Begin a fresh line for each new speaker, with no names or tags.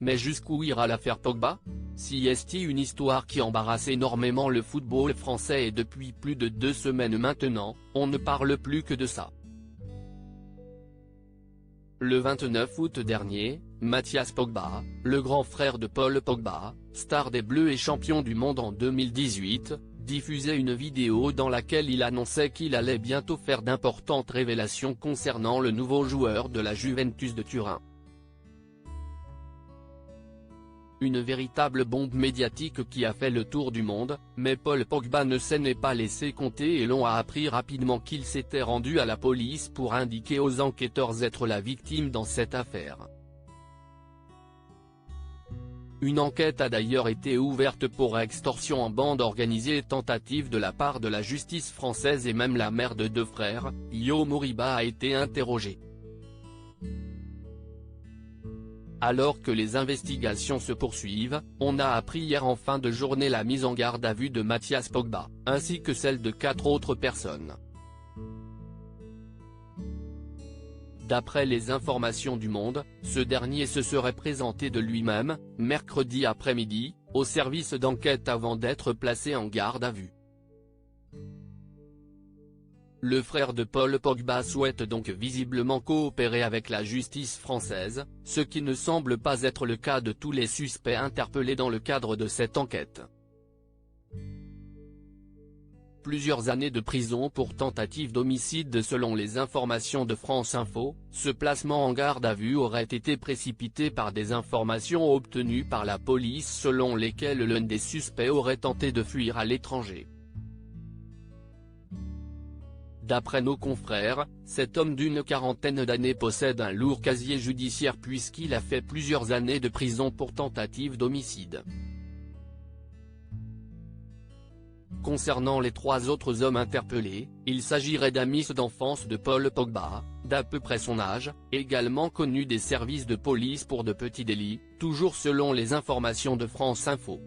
Mais jusqu'où ira l'affaire Pogba? Si est une histoire qui embarrasse énormément le football français et depuis plus de 2 semaines maintenant, on ne parle plus que de ça. Le 29 août dernier, Mathias Pogba, le grand frère de Paul Pogba, star des Bleus et champion du monde en 2018, diffusait une vidéo dans laquelle il annonçait qu'il allait bientôt faire d'importantes révélations concernant le nouveau joueur de la Juventus de Turin. Une véritable bombe médiatique qui a fait le tour du monde, mais Paul Pogba ne s'en est pas laissé compter et l'on a appris rapidement qu'il s'était rendu à la police pour indiquer aux enquêteurs être la victime dans cette affaire. Une enquête a d'ailleurs été ouverte pour extorsion en bande organisée et tentative de la part de la justice française et même la mère de 2 frères, Yo Moriba a été interrogée. Alors que les investigations se poursuivent, on a appris hier en fin de journée la mise en garde à vue de Mathias Pogba, ainsi que celle de 4 autres personnes. D'après les informations du Monde, ce dernier se serait présenté de lui-même, mercredi après-midi, au service d'enquête avant d'être placé en garde à vue. Le frère de Paul Pogba souhaite donc visiblement coopérer avec la justice française, ce qui ne semble pas être le cas de tous les suspects interpellés dans le cadre de cette enquête. Plusieurs années de prison pour tentative d'homicide selon les informations de France Info, ce placement en garde à vue aurait été précipité par des informations obtenues par la police selon lesquelles l'un des suspects aurait tenté de fuir à l'étranger. D'après nos confrères, cet homme d'une quarantaine d'années possède un lourd casier judiciaire puisqu'il a fait plusieurs années de prison pour tentative d'homicide. Concernant les 3 autres hommes interpellés, il s'agirait d'amis d'enfance de Paul Pogba, d'à peu près son âge, également connus des services de police pour de petits délits, toujours selon les informations de France Info.